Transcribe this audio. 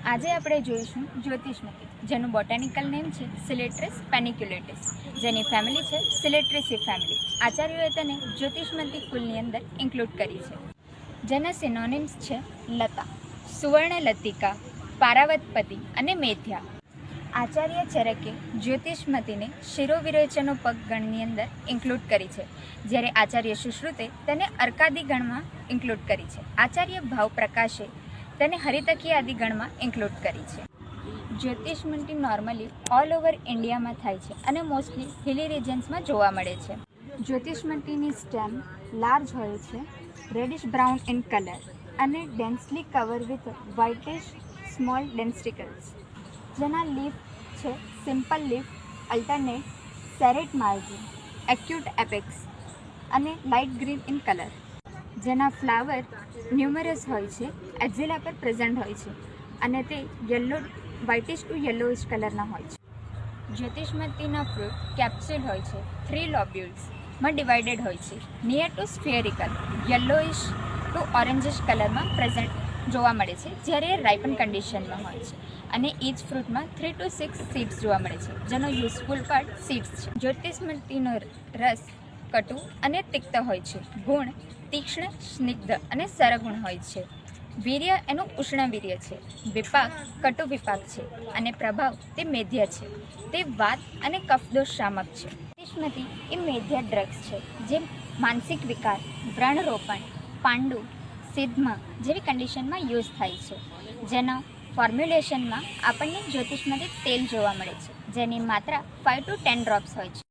આજે આપણે જોઈશું જ્યોતિષમતી, જેનું બોટાનિકલ નેમ છે સિલેટ્રિસ પેનિક્યુલેટિસ, જેની ફેમિલી છે સિલેટ્રેસી ફેમિલી. આચાર્યોએ તેને જ્યોતિષમતી કુલની અંદર ઇન્ક્લુડ કરી છે, જેના સિનોનિમ્સ છે લતા, સુવર્ણલતિકા, પારાવતપતિ અને મેધ્યા. આચાર્ય ચરકે જ્યોતિષમતીને શિરોવિરેચનો પગ ગણની અંદર ઇન્ક્લુડ કરી છે, જ્યારે આચાર્ય સુશ્રુતે તેને અર્કાદી ગણમાં ઇન્ક્લુડ કરી છે. આચાર્ય ભાવપ્રકાશે તેને હરિતકી આદિ ગણમાં ઇન્ક્લુડ કરી છે. જ્યોતિષમતી નોર્મલી ઓલ ઓવર ઇન્ડિયામાં થાય છે અને મોસ્ટલી હિલી રિજન્સમાં જોવા મળે છે. જ્યોતિષમતીની સ્ટેમ લાર્જ હોય છે, રેડિશ બ્રાઉન ઇન કલર અને densely cover with whitish small denticles, જેના લીફ છે simple leaf, alternate, serrate margin, acute apex અને લાઇટ ગ્રીન ઇન કલર, જેના ફ્લાવર ન્યુમરસ હોય છે, એક્ઝિલા પર પ્રેઝન્ટ હોય છે અને તે યલો વ્હાઇટિશ ટુ યલોઇશ કલરના હોય છે. જ્યોતિષમતીના ફ્રૂટ કેપ્સ્યુલ હોય છે, 3 લોબ્યુલ્સમાં ડિવાઇડેડ હોય છે, નિયર ટુ સ્ફિયરિકલ, યલોઇશ ટુ ઓરેન્જિશ કલરમાં પ્રેઝન્ટ જોવા મળે છે જ્યારે એ રાઇપન કન્ડિશનમાં હોય છે, અને ઈચ ફ્રૂટમાં 3 to 6 સીડ્સ જોવા મળે છે, જેનો યુઝફુલ પાર્ટ સીડ્સ છે. જ્યોતિષમતીનો રસ કટુ અને તિક્ત હોય છે. ગુણ તીક્ષ્ણ, સ્નિગ્ધ અને સરગુણ હોય છે. વીર્ય એનું ઉષ્ણવીર્ય છે. વિપાક કટુ વિપાક છે અને પ્રભાવ તે મેધ્ય છે. તે વાત અને કફદોષ શામક છે. જ્યોતિષમતી એ મેધ્ય ડ્રગ્સ છે, જે માનસિક વિકાર, વ્રણરોપણ, પાંડુ, સિદ્ધમાં જેવી કન્ડિશનમાં યુઝ થાય છે. જેના ફોર્મ્યુલેશનમાં આપણને જ્યોતિષમતી તેલ જોવા મળે છે, જેની માત્રા 5 to 10 ડ્રોપ્સ હોય છે.